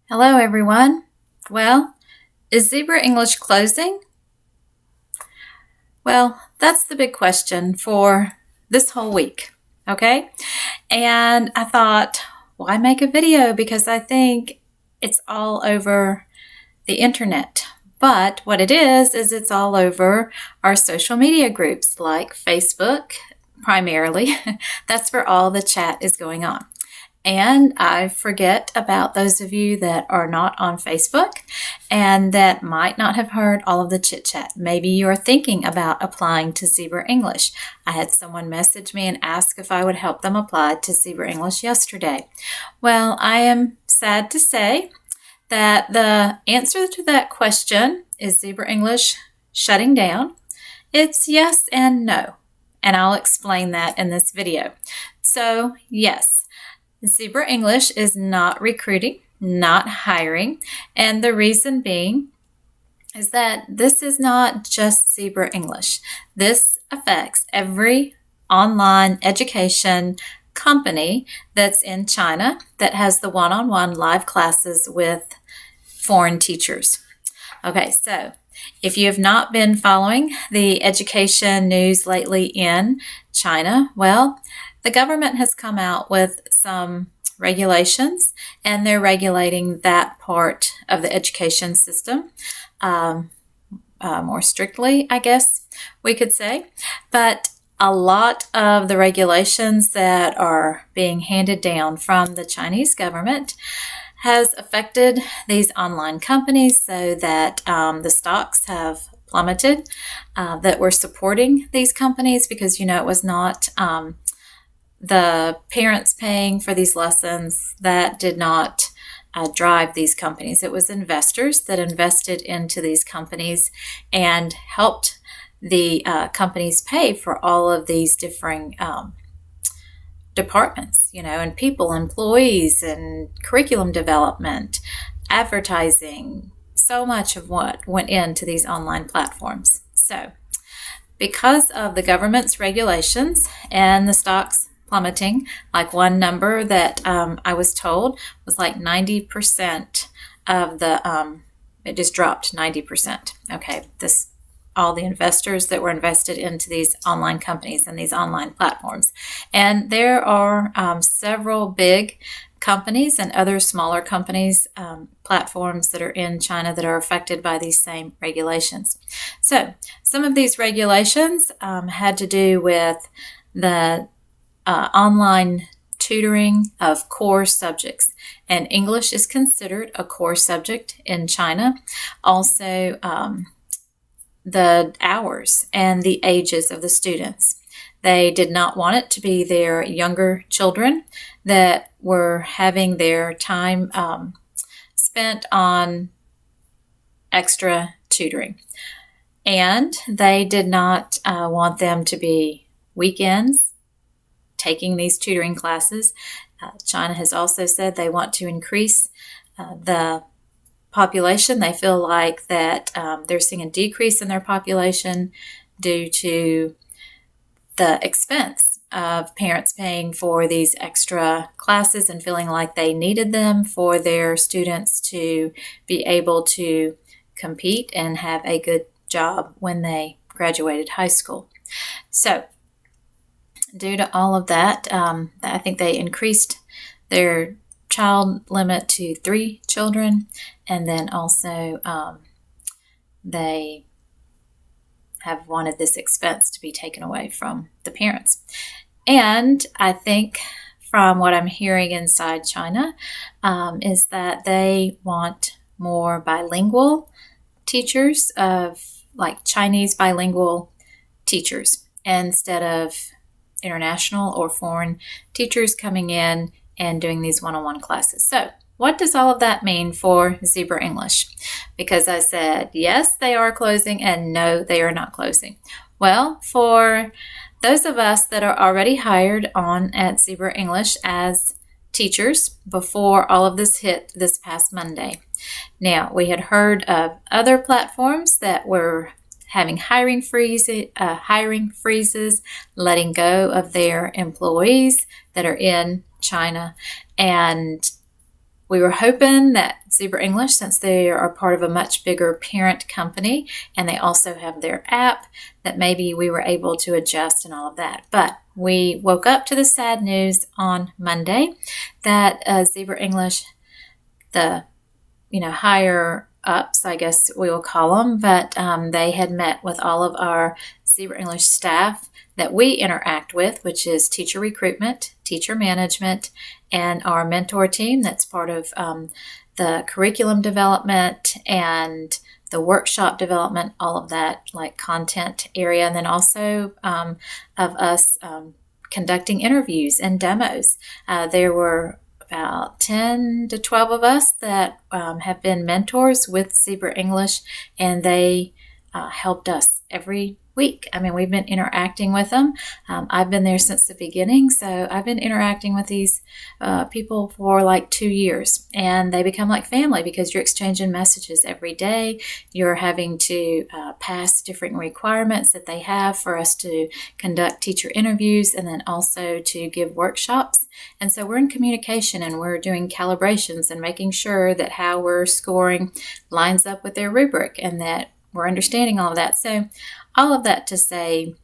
Hello, everyone. Well, is Zebra English closing? Well, that's the big question for this whole week, okay? And I thought, why make a video? Because I think it's all over the internet. But what it is it's all over our social media groups like Facebook, primarily. That's where all the chat is going on. And I forget about those of you that are not on Facebook and that might not have heard all of the chit chat. Maybe you're thinking about applying to Zebra English. I had someone message me and ask if I would help them apply to Zebra English yesterday. Well, I am sad to say that the answer to that question, is Zebra English shutting down? It's yes and no. And I'll explain that in this video. So, yes. Zebra English is not recruiting, not hiring, and the reason being is that this is not just Zebra English. This affects every online education company that's in China that has the one-on-one live classes with foreign teachers. Okay, so if you have not been following the education news lately in China, well, the government has come out with some regulations, and they're regulating that part of the education system more strictly, I guess we could say. But a lot of the regulations that are being handed down from the Chinese government has affected these online companies so that the stocks have plummeted that were supporting these companies because, it was not the parents paying for these lessons that did not drive these companies. It was investors that invested into these companies and helped the companies pay for all of these different departments, and people, employees, and curriculum development, advertising, so much of what went into these online platforms. So, because of the government's regulations and the stocks plummeting, like one number that I was told was like 90% of the, it just dropped 90%. Okay, all the investors that were invested into these online companies and these online platforms. And there are several big companies and other smaller companies, platforms that are in China that are affected by these same regulations. So some of these regulations had to do with the online tutoring of core subjects, and English is considered a core subject in China. Also, the hours and the ages of the students. They did not want it to be their younger children that were having their time spent on extra tutoring. And they did not want them to be weekends taking these tutoring classes. China has also said they want to increase the population. They feel like that they're seeing a decrease in their population due to the expense of parents paying for these extra classes and feeling like they needed them for their students to be able to compete and have a good job when they graduated high school. So, due to all of that, I think they increased their child limit to 3 children, and then also they have wanted this expense to be taken away from the parents. And I think from what I'm hearing inside China is that they want more bilingual teachers, of like Chinese bilingual teachers, instead of international or foreign teachers coming in and doing these one-on-one classes. So what does all of that mean for Zebra English? Because I said, yes, they are closing, and no, they are not closing. Well, for those of us that are already hired on at Zebra English as teachers before all of this hit this past Monday. Now, we had heard of other platforms that were having hiring freezes, letting go of their employees that are in China, and we were hoping that Zebra English, since they are part of a much bigger parent company and they also have their app, that maybe we were able to adjust and all of that. But we woke up to the sad news on Monday that Zebra English, the higher ups, I guess we will call them, but they had met with all of our Zebra English staff that we interact with, which is teacher recruitment, teacher management, and our mentor team that's part of the curriculum development and the workshop development, all of that, like content area, and then also of us conducting interviews and demos. There were about 10 to 12 of us that have been mentors with Zebra English, and they helped us every week. I mean, we've been interacting with them. I've been there since the beginning, so I've been interacting with these people for like 2 years, and they become like family because you're exchanging messages every day. You're having to pass different requirements that they have for us to conduct teacher interviews and then also to give workshops. And so we're in communication and we're doing calibrations and making sure that how we're scoring lines up with their rubric and that we're understanding all of that. So all of that to say,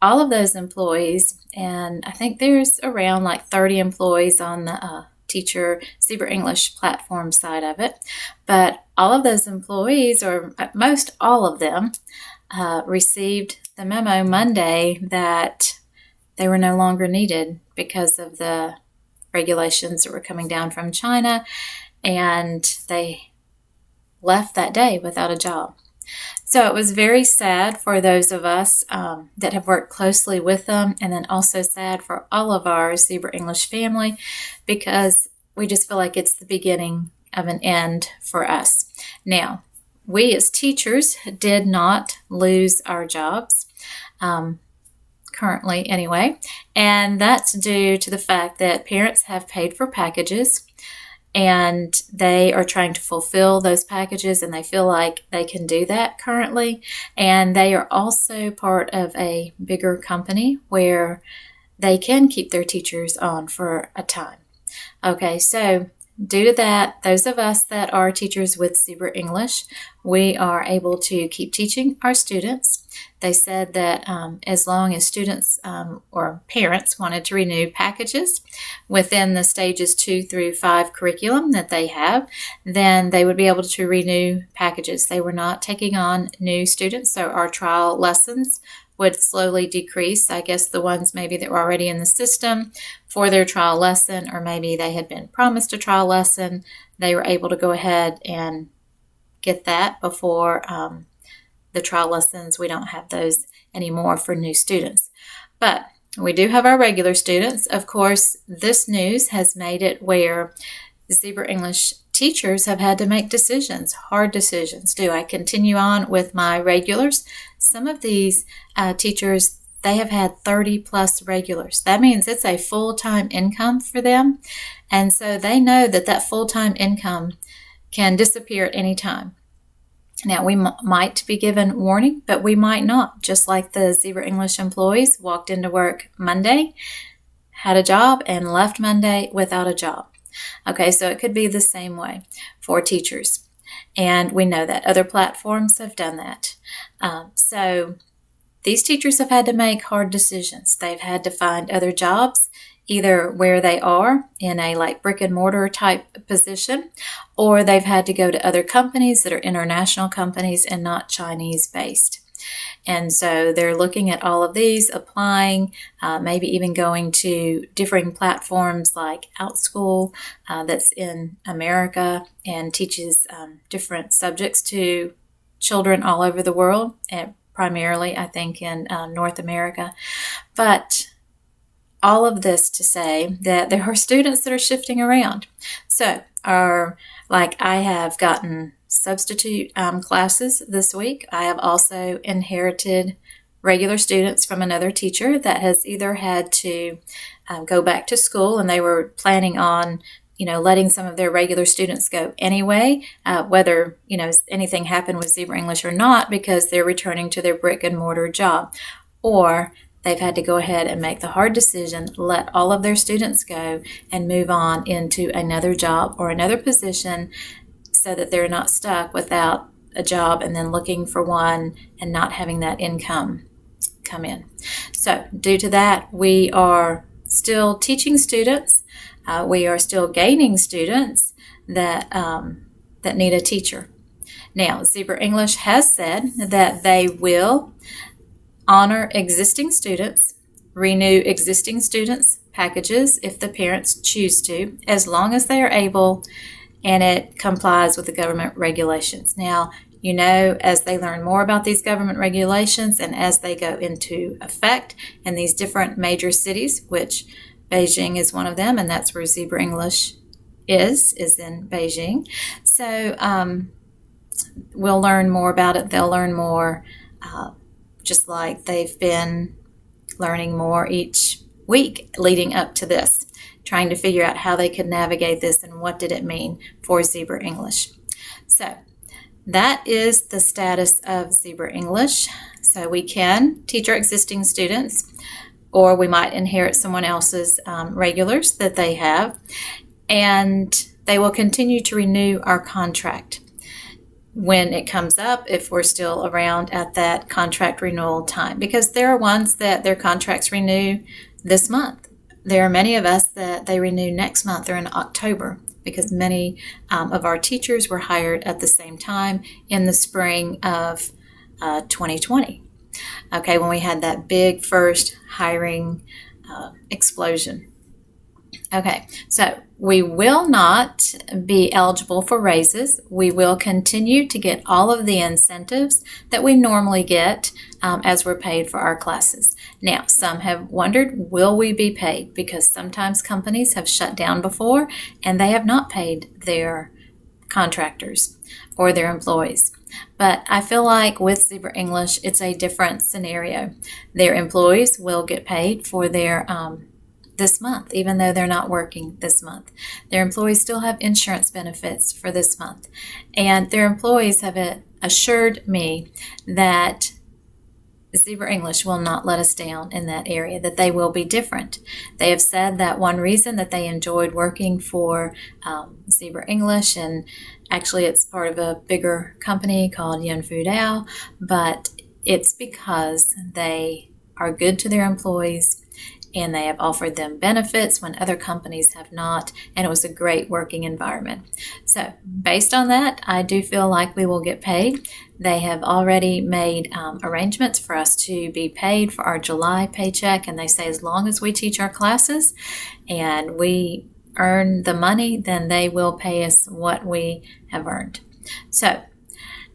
all of those employees, and I think there's around like 30 employees on the teacher Zebra English platform side of it, but all of those employees, or at most all of them, received the memo Monday that they were no longer needed because of the regulations that were coming down from China, and they left that day without a job. So it was very sad for those of us that have worked closely with them, and then also sad for all of our Zebra English family because we just feel like it's the beginning of an end for us. Now, we as teachers did not lose our jobs, currently anyway, and that's due to the fact that parents have paid for packages and they are trying to fulfill those packages, and they feel like they can do that currently. And they are also part of a bigger company where they can keep their teachers on for a time. Okay, so due to that, those of us that are teachers with Zebra English, we are able to keep teaching our students. They said that as long as students or parents wanted to renew packages within the stages 2 through 5 curriculum that they have, then they would be able to renew packages. They were not taking on new students, so our trial lessons would slowly decrease. I guess the ones maybe that were already in the system for their trial lesson, or maybe they had been promised a trial lesson, they were able to go ahead and get that before the trial lessons. We don't have those anymore for new students. But we do have our regular students. Of course, this news has made it where Zebra English teachers have had to make decisions, hard decisions. Do I continue on with my regulars? Some of these teachers, they have had 30 plus regulars. That means it's a full-time income for them. And so they know that that full-time income can disappear at any time. Now, we might be given warning, but we might not. Just like the Zebra English employees walked into work Monday, had a job, and left Monday without a job. Okay, so it could be the same way for teachers. And we know that other platforms have done that. So these teachers have had to make hard decisions. They've had to find other jobs, either where they are in a like brick and mortar type position, or they've had to go to other companies that are international companies and not Chinese based. And so they're looking at all of these, applying, maybe even going to differing platforms like OutSchool that's in America and teaches different subjects to children all over the world, and primarily I think in North America. But all of this to say that there are students that are shifting around. So I have gotten substitute classes this week. I have also inherited regular students from another teacher that has either had to go back to school, and they were planning on letting some of their regular students go anyway, whether anything happened with Zebra English or not, because they're returning to their brick and mortar job. Or they've had to go ahead and make the hard decision, let all of their students go and move on into another job or another position so that they're not stuck without a job and then looking for one and not having that income come in. So due to that, we are still teaching students. We are still gaining students that need a teacher. Now, Zebra English has said that they will honor existing students, renew existing students' packages if the parents choose to, as long as they are able and it complies with the government regulations. Now, as they learn more about these government regulations and as they go into effect in these different major cities, which Beijing is one of them, and that's where Zebra English is in Beijing. So we'll learn more about it. They'll learn more, just like they've been learning more each week leading up to this, trying to figure out how they could navigate this and what did it mean for Zebra English. So that is the status of Zebra English. So we can teach our existing students, or we might inherit someone else's regulars that they have, and they will continue to renew our contract when it comes up, if we're still around at that contract renewal time, because there are ones that their contracts renew this month. There are many of us that they renew next month or in October, because many of our teachers were hired at the same time in the spring of 2020. Okay, when we had that big first hiring explosion. Okay, so we will not be eligible for raises. We will continue to get all of the incentives that we normally get as we're paid for our classes. Now, some have wondered, will we be paid? Because sometimes companies have shut down before and they have not paid their contractors or their employees. But I feel like with Zebra English, it's a different scenario. Their employees will get paid for their this month, even though they're not working this month. Their employees still have insurance benefits for this month. And their employees have assured me that Zebra English will not let us down in that area, that they will be different. They have said that one reason that they enjoyed working for Zebra English, and actually it's part of a bigger company called Yunfudao, but it's because they are good to their employees and they have offered them benefits when other companies have not, and it was a great working environment. So based on that, I do feel like we will get paid. They have already made arrangements for us to be paid for our July paycheck, and they say as long as we teach our classes and we earn the money, then they will pay us what we have earned. So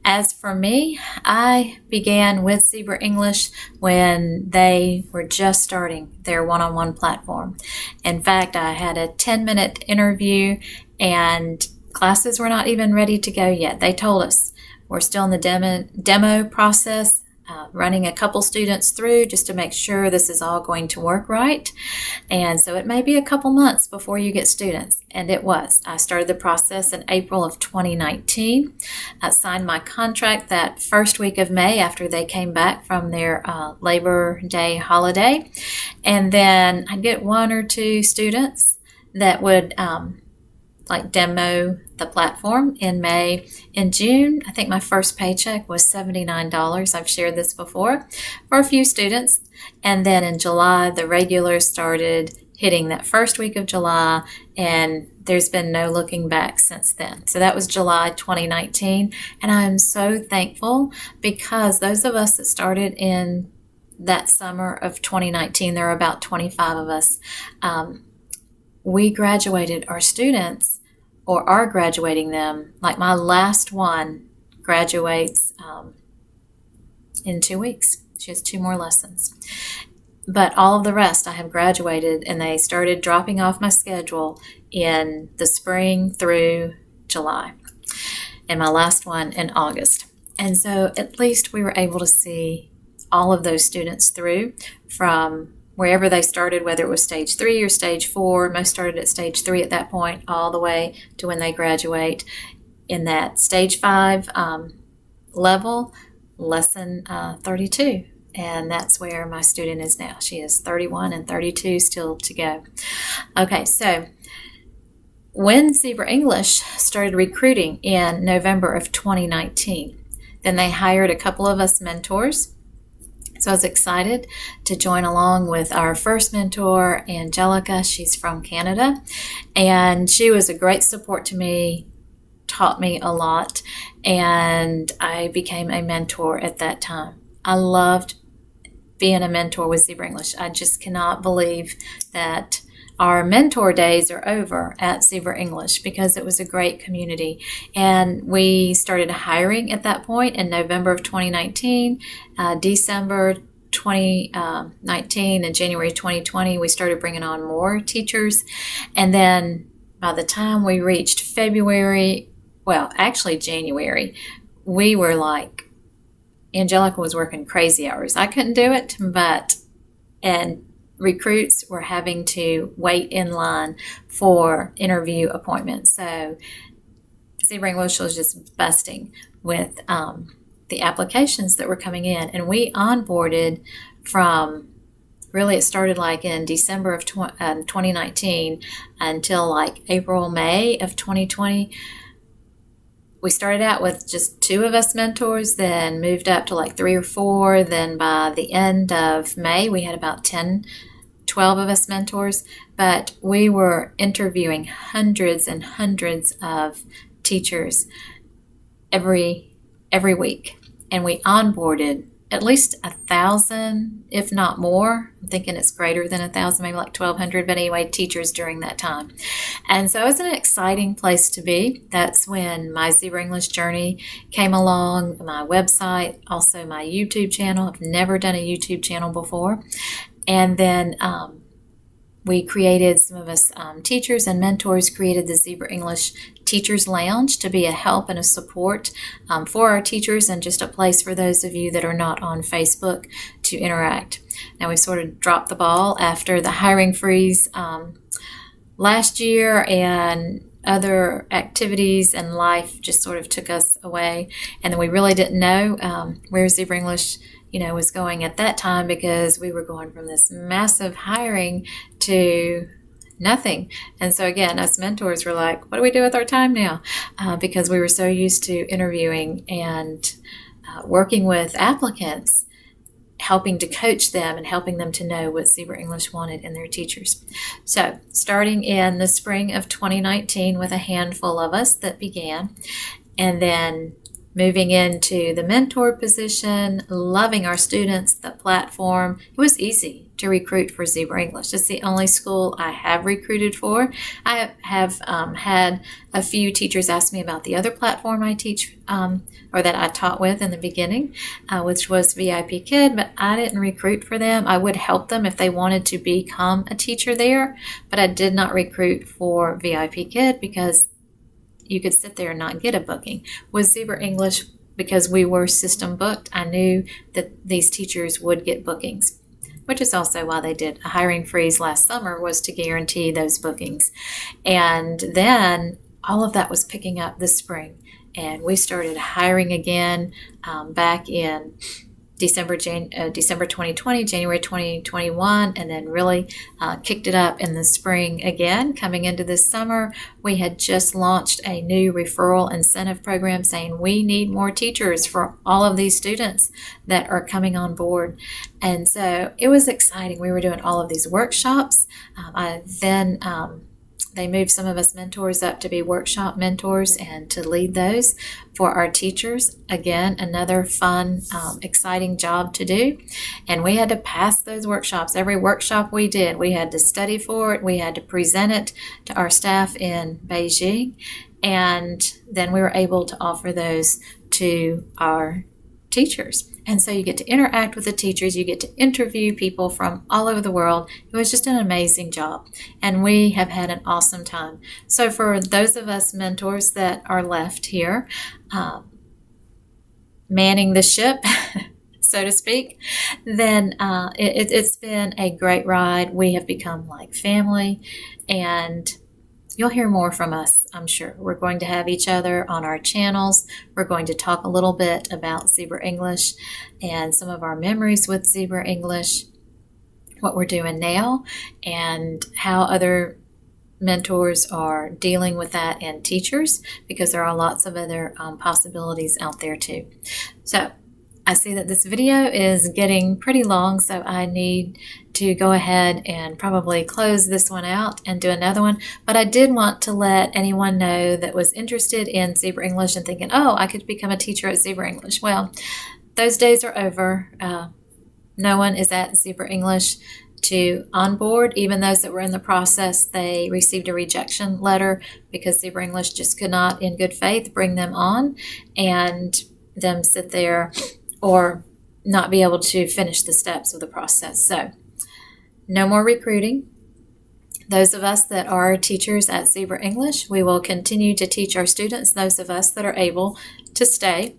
as for me, I began with Zebra English when they were just starting their OneonOne platform. In fact, I had a 10-minute interview and classes were not even ready to go yet. They told us we're still in the demo process, running a couple students through just to make sure this is all going to work right. And so it may be a couple months before you get students. And it was. I started the process in April of 2019. I signed my contract that first week of May after they came back from their Labor Day holiday. And then I'd get one or two students that would demo the platform in May. In June, I think my first paycheck was $79. I've shared this before for a few students. And then in July, the regulars started hitting that first week of July, and there's been no looking back since then. So that was July 2019. And I am so thankful because those of us that started in that summer of 2019, there are about 25 of us, we graduated our students or are graduating them. Like my last one graduates in 2 weeks. She has 2 more lessons. But all of the rest I have graduated, and they started dropping off my schedule in the spring through July, and my last one in August. And so at least we were able to see all of those students through from wherever they started, whether it was stage 3 or stage 4. Most started at stage 3 at that point, all the way to when they graduate in that stage 5 level, lesson 32. and that's where my student is now. She is 31 and 32 still to go. Okay, so when Zebra English started recruiting in November of 2019, then they hired a couple of us mentors. So I was excited to join along with our first mentor, Angelica. She's from Canada, and she was a great support to me, taught me a lot, and I became a mentor at that time. I loved being a mentor with Zebra English. I just cannot believe that our mentor days are over at Zebra English, because it was a great community. And we started hiring at that point in November of 2019, December 2019, and January 2020, we started bringing on more teachers. And then by the time we reached February, well, actually January, we were like, Angelica was working crazy hours. I couldn't do it, and recruits were having to wait in line for interview appointments. So Zebra English was just busting with the applications that were coming in. And we onboarded from, really it started like in December of 2019 until like April, May of 2020. We started out with just 2 of us mentors, then moved up to like 3 or 4. Then by the end of May, we had about 10, 12 of us mentors. But we were interviewing hundreds and hundreds of teachers every week. And we onboarded at least 1,000, if not more. I'm thinking it's greater than 1,000, maybe like 1,200, but anyway, teachers during that time. And so it was an exciting place to be. That's when my Zebra English journey came along, my website, also my YouTube channel. I've never done a YouTube channel before. And then we created, some of us teachers and mentors created the Zebra English Teachers Lounge to be a help and a support for our teachers, and just a place for those of you that are not on Facebook to interact. Now, we sort of dropped the ball after the hiring freeze last year, and other activities and life just sort of took us away. And then we really didn't know where Zebra English was going at that time, because we were going from this massive hiring to nothing. And so again, us mentors were like, what do we do with our time now? Because we were so used to interviewing and working with applicants, helping to coach them and helping them to know what Zebra English wanted in their teachers. So starting in the spring of 2019 with a handful of us that began, and then moving into the mentor position, loving our students, the platform. It was easy to recruit for Zebra English. It's the only school I have recruited for. I have had a few teachers ask me about the other platform I teach, or that I taught with in the beginning, which was VIP Kid, but I didn't recruit for them. I would help them if they wanted to become a teacher there, but I did not recruit for VIP Kid, because you could sit there and not get a booking. With Zebra English, because we were system booked, I knew that these teachers would get bookings, which is also why they did a hiring freeze last summer, was to guarantee those bookings. And then all of that was picking up this spring, and we started hiring again back in December 2020, January 2021, and then really kicked it up in the spring again. Coming into this summer, we had just launched a new referral incentive program saying we need more teachers for all of these students that are coming on board. And so it was exciting. We were doing all of these workshops. They moved some of us mentors up to be workshop mentors and to lead those for our teachers. Again, another fun, exciting job to do. And we had to pass those workshops. Every workshop we did, we had to study for it. We had to present it to our staff in Beijing. And then we were able to offer those to our teachers. And so you get to interact with the teachers, you get to interview people from all over the world. It was just an amazing job, and we have had an awesome time. So for those of us mentors that are left here, manning the ship, so to speak, then it's been a great ride. We have become like family, and you'll hear more from us, I'm sure. We're going to have each other on our channels. We're going to talk a little bit about Zebra English and some of our memories with Zebra English, what we're doing now, and how other mentors are dealing with that, and teachers, because there are lots of other possibilities out there too. So I see that this video is getting pretty long, so I need to go ahead and probably close this one out and do another one. But I did want to let anyone know that was interested in Zebra English and thinking, oh, I could become a teacher at Zebra English. Well, those days are over. No one is at Zebra English to onboard. Even those that were in the process, they received a rejection letter because Zebra English just could not, in good faith, bring them on and them sit there or not be able to finish the steps of the process. So no more recruiting. Those of us that are teachers at Zebra English, we will continue to teach our students, those of us that are able to stay,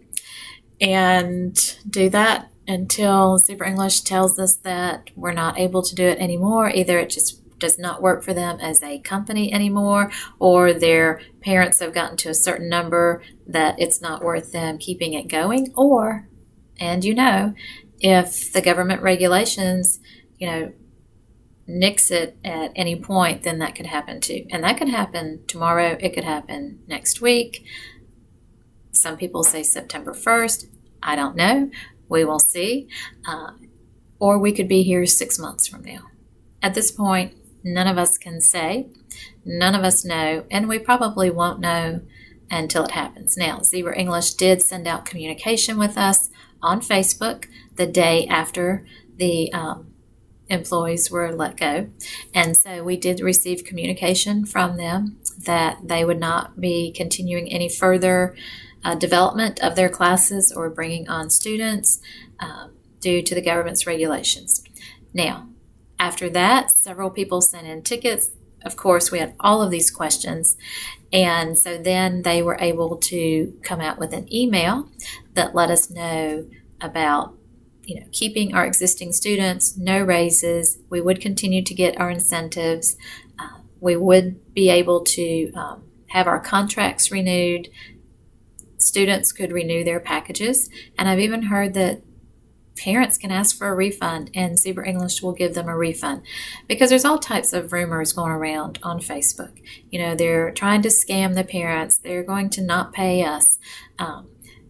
and do that until Zebra English tells us that we're not able to do it anymore. Either it just does not work for them as a company anymore, or their parents have gotten to a certain number that it's not worth them keeping it going, or, and if the government regulations, nix it at any point, then that could happen too. And that could happen tomorrow. It could happen next week. Some people say September 1st. I don't know. We will see. Or we could be here 6 months from now. At this point, none of us can say. None of us know. And we probably won't know until it happens. Now, Zebra English did send out communication with us on Facebook the day after the employees were let go. And so we did receive communication from them that they would not be continuing any further development of their classes or bringing on students due to the government's regulations. Now, after that, several people sent in tickets. Of course, we had all of these questions. And so then they were able to come out with an email that let us know about keeping our existing students, no raises. We would continue to get our incentives. We would be able to have our contracts renewed. Students could renew their packages. And I've even heard that parents can ask for a refund and Zebra English will give them a refund, because there's all types of rumors going around on Facebook. They're trying to scam the parents. They're going to not pay us.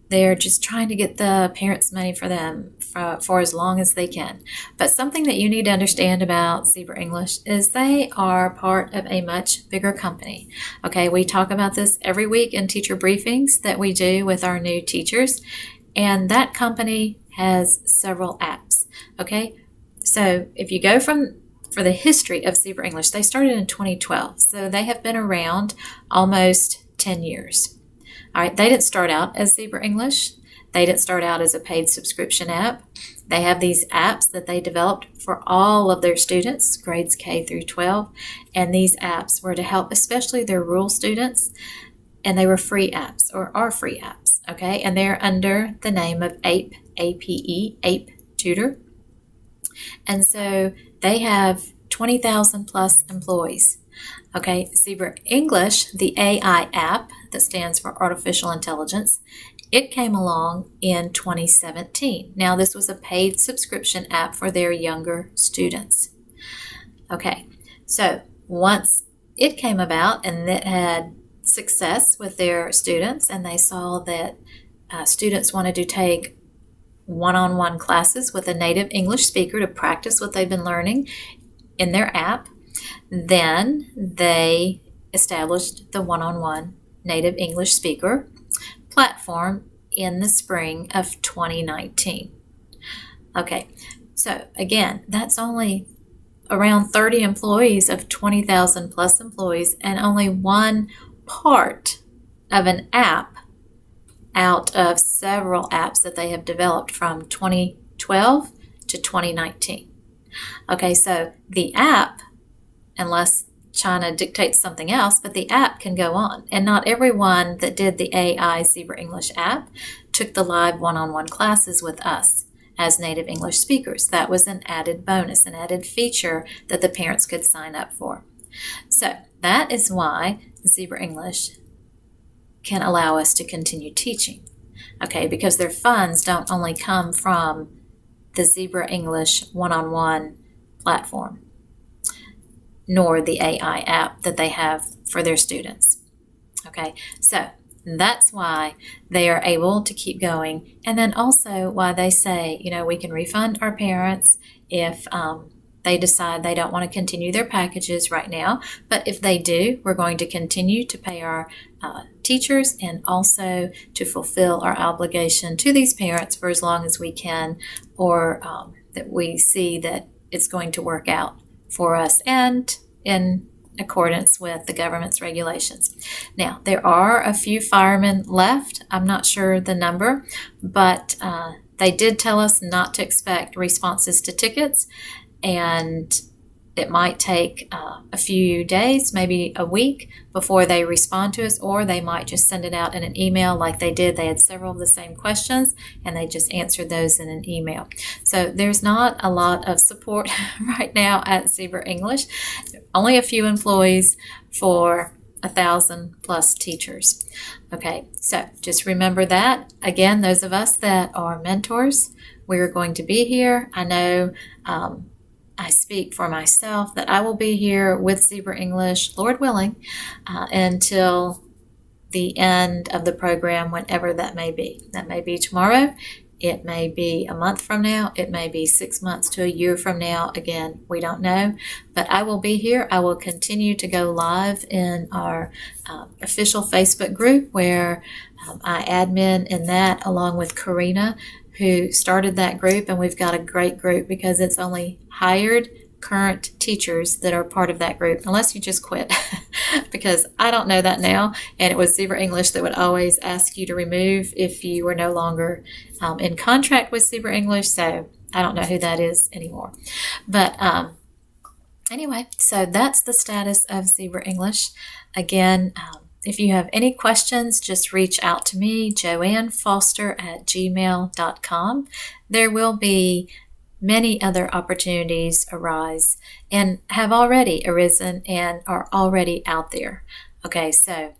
They're just trying to get the parents' money for them for as long as they can. But something that you need to understand about Zebra English is they are part of a much bigger company. Okay, we talk about this every week in teacher briefings that we do with our new teachers. And that company has several apps. Okay, so if you go for the history of Zebra English, they started in 2012. So they have been around almost 10 years. All right, they didn't start out as Zebra English. They didn't start out as a paid subscription app. They have these apps that they developed for all of their students, grades K through 12. And these apps were to help especially their rural students. And they were free apps, or are free apps, okay? And they're under the name of APE, A-P-E, APE Tutor. And so they have 20,000 plus employees. Okay, Zebra English, the AI app that stands for Artificial Intelligence, it came along in 2017. Now, this was a paid subscription app for their younger students. Okay, so once it came about and it had success with their students, and they saw that students wanted to take one-on-one classes with a native English speaker to practice what they've been learning in their app, then they established the OneonOne Native English Speaker platform in the spring of 2019. Okay, so again, that's only around 30 employees of 20,000 plus employees, and only one part of an app out of several apps that they have developed from 2012 to 2019. Okay, so the app, unless China dictates something else, but the app can go on. And not everyone that did the AI Zebra English app took the live one-on-one classes with us as native English speakers. That was an added bonus, an added feature that the parents could sign up for. So That is why Zebra English can allow us to continue teaching, okay, because their funds don't only come from the Zebra English one-on-one platform, nor the AI app that they have for their students. Okay, so that's why they are able to keep going. And then also why they say, we can refund our parents if they decide they don't want to continue their packages right now. But if they do, we're going to continue to pay our teachers and also to fulfill our obligation to these parents for as long as we can, or that we see that it's going to work out for us and in accordance with the government's regulations. Now, there are a few firemen left. I'm not sure the number, but they did tell us not to expect responses to tickets, and it might take a few days, maybe a week, before they respond to us, or they might just send it out in an email like they did. They had several of the same questions, and they just answered those in an email. So there's not a lot of support right now at Zebra English. Only a few employees for 1,000 plus teachers. Okay, so just remember that. Again, those of us that are mentors, we're going to be here. I know I speak for myself that I will be here with Zebra English, Lord willing, until the end of the program, whenever that may be. That may be tomorrow. It may be a month from now. It may be 6 months to a year from now. Again, we don't know. But I will be here. I will continue to go live in our official Facebook group where I admin in that, along with Karina, who started that group. And we've got a great group because it's only hired current teachers that are part of that group, unless you just quit. Because I don't know that now, and it was Zebra English that would always ask you to remove if you were no longer in contract with Zebra English, so I don't know who that is anymore. But anyway, so that's the status of Zebra English. Again, if you have any questions, just reach out to me, joannefoster@gmail.com. There will be many other opportunities arise and have already arisen and are already out there. Okay, so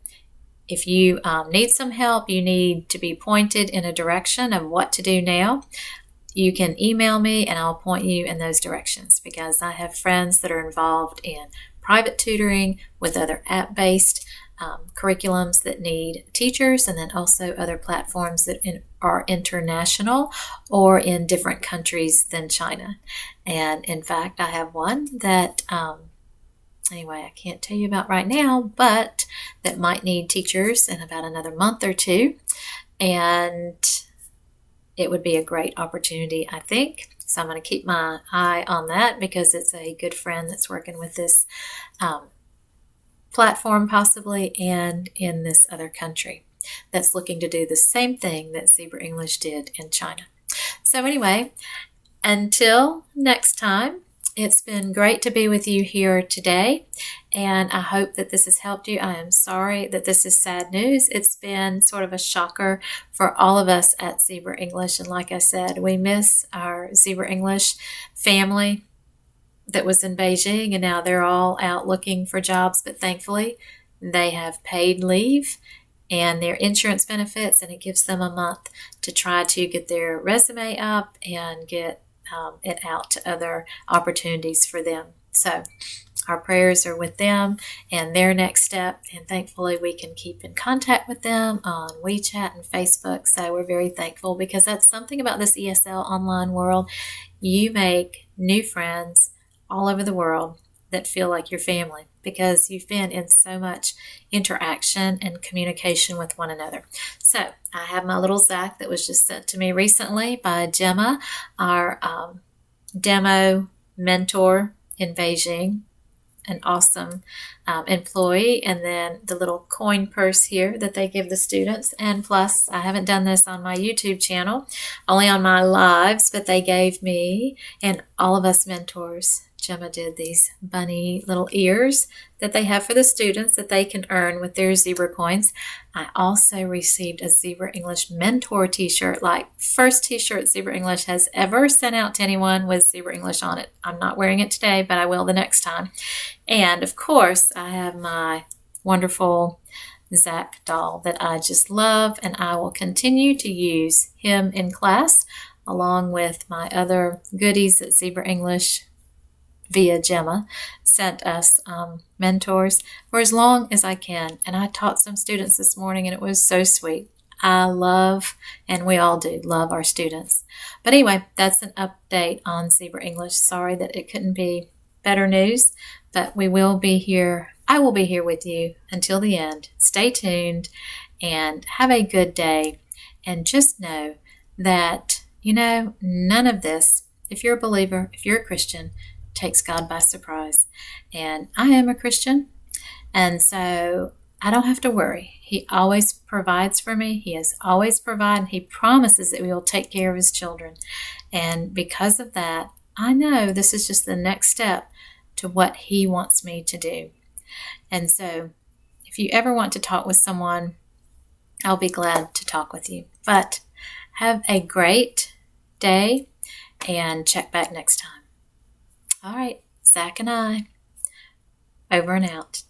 if you need some help, you need to be pointed in a direction of what to do now, you can email me and I'll point you in those directions, because I have friends that are involved in private tutoring with other app-based curriculums that need teachers, and then also other platforms that are international or in different countries than China. And in fact, I have one that, anyway, I can't tell you about right now, but that might need teachers in about another month or two. And it would be a great opportunity, I think. So I'm going to keep my eye on that, because it's a good friend that's working with this platform possibly, and in this other country that's looking to do the same thing that Zebra English did in China. So anyway, until next time, it's been great to be with you here today, and I hope that this has helped you. I am sorry that this is sad news. It's been sort of a shocker for all of us at Zebra English, and like I said, we miss our Zebra English family that was in Beijing, and now they're all out looking for jobs, but thankfully they have paid leave and their insurance benefits, and it gives them a month to try to get their resume up and get it out to other opportunities for them. So our prayers are with them and their next step, and thankfully we can keep in contact with them on WeChat and Facebook. So we're very thankful, because that's something about this ESL online world. You make new friends all over the world that feel like your family, because you've been in so much interaction and communication with one another. So I have my little Zach that was just sent to me recently by Gemma, our demo mentor in Beijing, an awesome employee, and then the little coin purse here that they give the students. And plus, I haven't done this on my YouTube channel, only on my lives, but they gave me and all of us mentors Gemma did these bunny little ears that they have for the students that they can earn with their zebra coins. I also received a Zebra English Mentor t-shirt, like first t-shirt Zebra English has ever sent out to anyone with Zebra English on it. I'm not wearing it today, but I will the next time. And of course, I have my wonderful Zach doll that I just love, and I will continue to use him in class along with my other goodies that Zebra English via Gemma sent us mentors for as long as I can. And I taught some students this morning, and it was so sweet. I love, and we all do, love our students. But anyway, that's an update on Zebra English. Sorry that it couldn't be better news, but we will be here. I will be here with you until the end. Stay tuned and have a good day. And just know that, none of this, if you're a believer, if you're a Christian, takes God by surprise. And I am a Christian, and so I don't have to worry. He always provides for me. He has always provided. He promises that we will take care of his children. And because of that, I know this is just the next step to what he wants me to do. And so if you ever want to talk with someone, I'll be glad to talk with you. But have a great day and check back next time. All right, Zach and I, over and out.